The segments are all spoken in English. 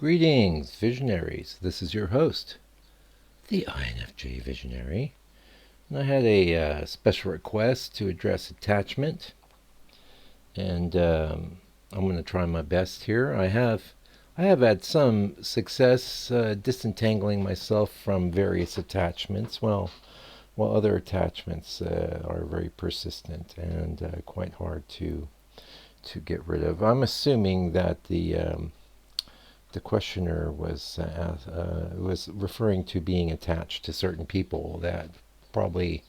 Greetings, visionaries. This is your host, the INFJ Visionary. And I had a special request to address attachment, and I'm going to try my best here. I have had some success disentangling myself from various attachments. While other attachments are very persistent and quite hard to get rid of. I'm assuming that the questioner was referring to being attached to certain people that probably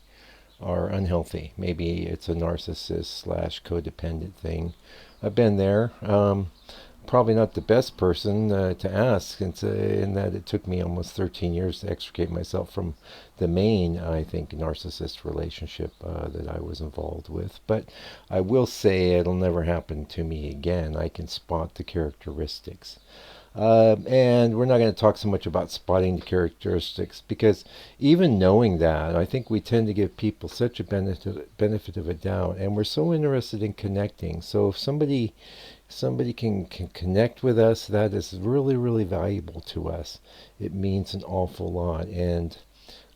are unhealthy. Maybe it's a narcissist slash codependent thing. I've been there. Probably not the best person to ask, in that it took me almost 13 years to extricate myself from the main, I think, narcissist relationship that I was involved with. But I will say it'll never happen to me again. I can spot the characteristics. And we're not going to talk so much about spotting the characteristics because even knowing that, I think we tend to give people such a benefit of a doubt, and we're so interested in connecting. So if somebody can connect with us, that is really, really valuable to us. It means an awful lot. And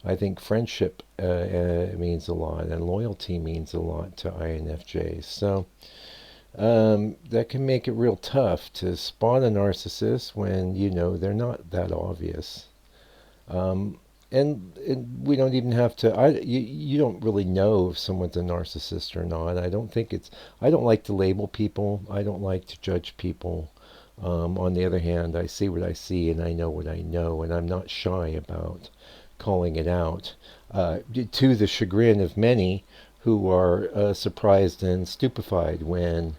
I think friendship means a lot, and loyalty means a lot to INFJs. So that can make it real tough to spot a narcissist when you know they're not that obvious. Um, and we don't even have to. You don't really know if someone's a narcissist or not. I don't like to label people. I don't like to judge people. On the other hand, I see what I see and I know what I know, and I'm not shy about calling it out. To the chagrin of many who are surprised and stupefied when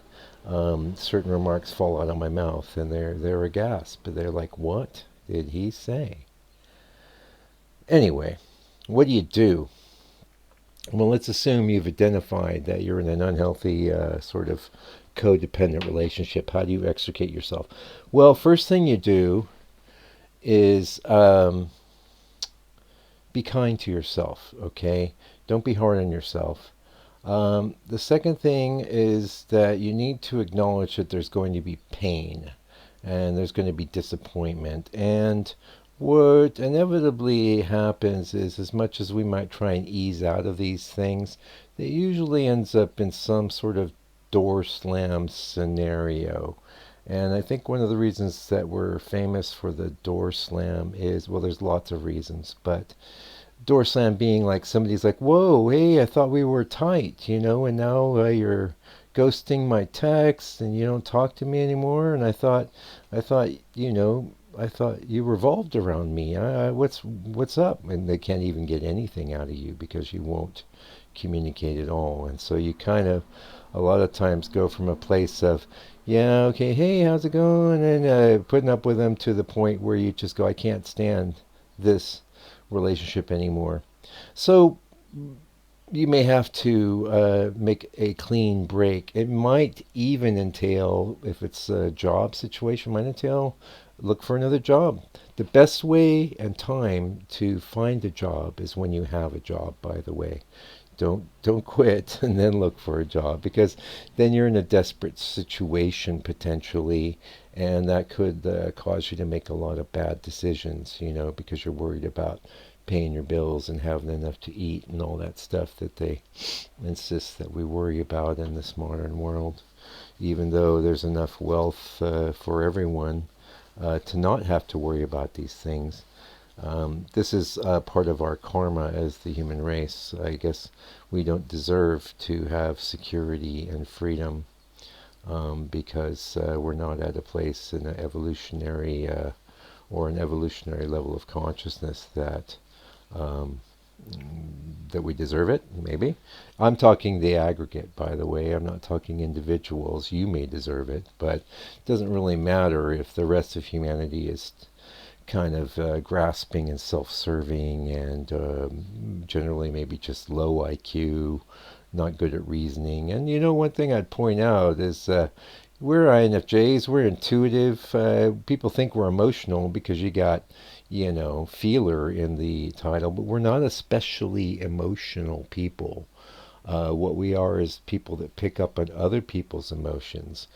certain remarks fall out of my mouth, and they're aghast. But they're like, "What did he say?" Anyway, what do you do? Well, let's assume you've identified that you're in an unhealthy sort of codependent relationship. How do you extricate yourself? Well, first thing you do is be kind to yourself, okay? Don't be hard on yourself. The second thing is that you need to acknowledge that there's going to be pain and there's going to be disappointment. And what inevitably happens is, as much as we might try and ease out of these things, it usually ends up in some sort of door slam scenario. And I think one of the reasons that we're famous for the door slam is, well, there's lots of reasons, but door slam being like somebody's like, "Whoa, hey, I thought we were tight, and now you're ghosting my text and you don't talk to me anymore. And I thought, I thought you revolved around me. What's up?" And they can't even get anything out of you because you won't communicate at all. And so you kind of, a lot of times, go from a place of, "Yeah, okay, hey, how's it going?" and putting up with them to the point where you just go, "I can't stand this relationship anymore." So you may have to make a clean break. It might even entail, if it's a job situation, might entail look for another job. The best way and time to find a job is when you have a job, by the way. Don't quit and then look for a job, because then you're in a desperate situation potentially, and that could cause you to make a lot of bad decisions, because you're worried about paying your bills and having enough to eat and all that stuff that they insist that we worry about in this modern world, even though there's enough wealth for everyone to not have to worry about these things. This is part of our karma as the human race. I guess we don't deserve to have security and freedom because we're not at a place in an evolutionary or an evolutionary level of consciousness um, that we deserve it, maybe. I'm talking the aggregate, by the way. I'm not talking individuals. You may deserve it, but it doesn't really matter if the rest of humanity is kind of grasping and self-serving and generally maybe just low IQ, not good at reasoning. And one thing I'd point out is we're INFJs, we're intuitive. People think we're emotional because you got, feeler in the title, but we're not especially emotional people. What we are is people that pick up on other people's emotions.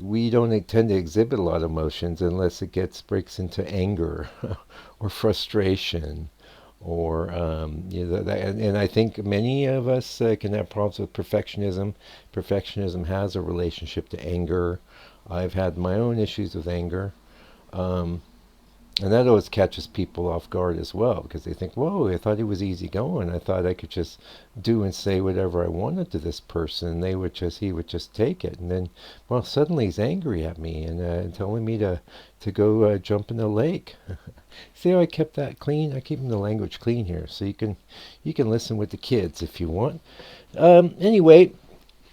we don't tend to exhibit a lot of emotions unless it breaks into anger or frustration or and I think many of us can have problems with perfectionism. Perfectionism has a relationship to anger. I've had my own issues with anger. Um, and that always catches people off guard as well because they think, whoa, I thought he was easygoing. I thought I could just do and say whatever I wanted to this person. And he would just take it. And then, well, suddenly he's angry at me and telling me to go jump in the lake. See how I kept that clean? I'm keeping the language clean here, so you can listen with the kids if you want. Anyway,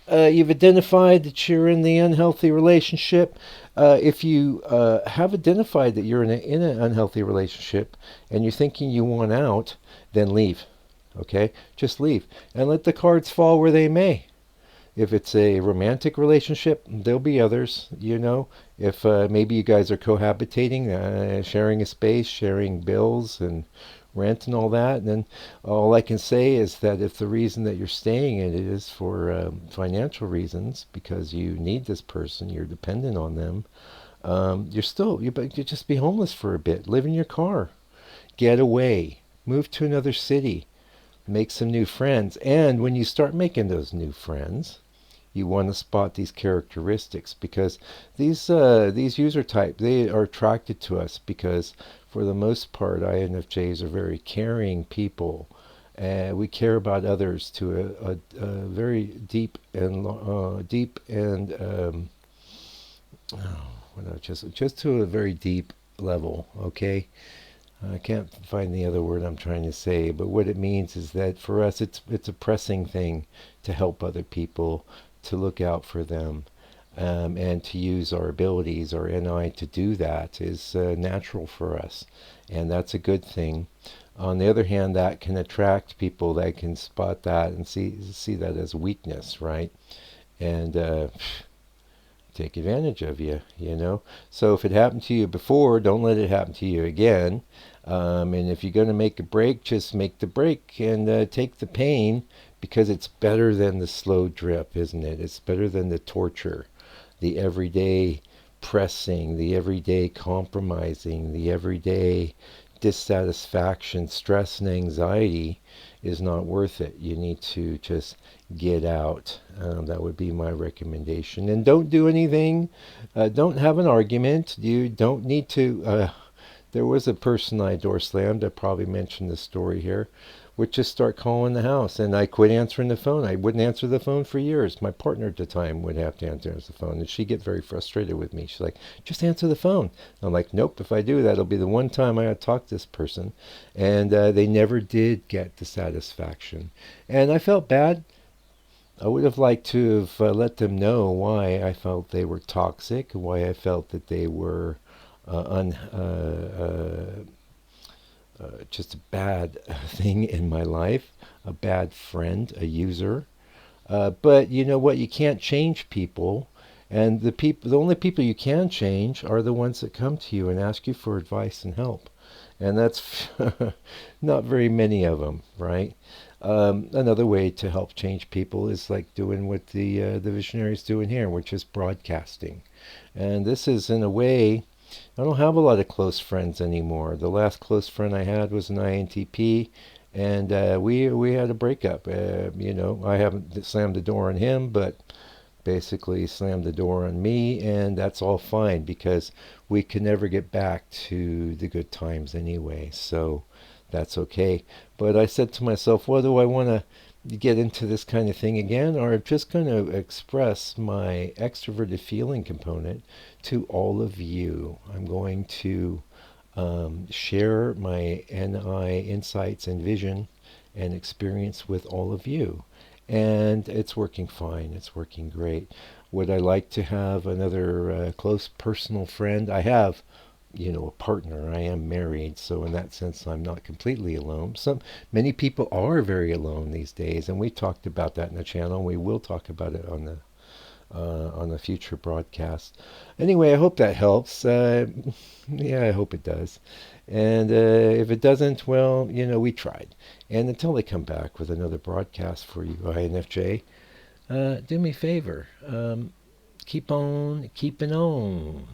you've identified that you're in the unhealthy relationship. If you have identified that you're in an unhealthy relationship and you're thinking you want out, then leave. Okay? Just leave. And let the cards fall where they may. If it's a romantic relationship, there'll be others, you know. If maybe you guys are cohabitating, sharing a space, sharing bills and rent and all that, then all I can say is that if the reason that you're staying in it is for financial reasons, because you need this person, you're dependent on them, you just be homeless for a bit, live in your car, get away, move to another city, make some new friends, and when you start making those new friends, you want to spot these characteristics because these user type, they are attracted to us because for the most part INFJs are very caring people. We care about others to a very deep and just to a very deep level. Okay, I can't find the other word I'm trying to say, but what it means is that for us, it's a pressing thing to help other people, to look out for them, and to use our abilities, our NI, to do that is natural for us, and that's a good thing. On the other hand, that can attract people that can spot that and see that as weakness, right? And take advantage of you, you know. So if it happened to you before, don't let it happen to you again. And if you're going to make a break, just make the break and take the pain because it's better than the slow drip, isn't it? It's better than the torture, the everyday pressing, the everyday compromising, the everyday dissatisfaction, stress, and anxiety is not worth it. You need to just get out. That would be my recommendation. And don't do anything. Don't have an argument. You don't need to. There was a person I door slammed. I probably mentioned this story here. Would just start calling the house, and I quit answering the phone. I wouldn't answer the phone for years. My partner at the time would have to answer the phone, and she'd get very frustrated with me. She's like, "Just answer the phone." I'm like, "Nope. If I do that, it'll be the one time I gotta talk to this person," and they never did get the satisfaction, and I felt bad. I would have liked to have let them know why I felt they were toxic, why I felt that they were just a bad thing in my life, a bad friend, a user. But you know what? You can't change people, and the only people you can change are the ones that come to you and ask you for advice and help, and that's not very many of them, right? Another way to help change people is like doing what the visionaries doing here, which is broadcasting, and this is in a way. I don't have a lot of close friends anymore. The last close friend I had was an INTP, and we had a breakup. You know, I haven't slammed the door on him, but basically slammed the door on me, and that's all fine because we can never get back to the good times anyway. So that's okay. But I said to myself, well, do I want to get into this kind of thing again, or just going to express my extroverted feeling component to all of you? I'm going to share my NI insights and vision and experience with all of you. And it's working fine. It's working great. Would I like to have another close personal friend? I have, you know, a partner. I am married, so in that sense I'm not completely alone. Many people are very alone these days, and we talked about that in the channel, and we will talk about it on the future broadcast. Anyway, I hope that helps. Yeah, I hope it does. And if it doesn't, well, you know, we tried. And until they come back with another broadcast for you, INFJ, do me a favor. keep on keeping on.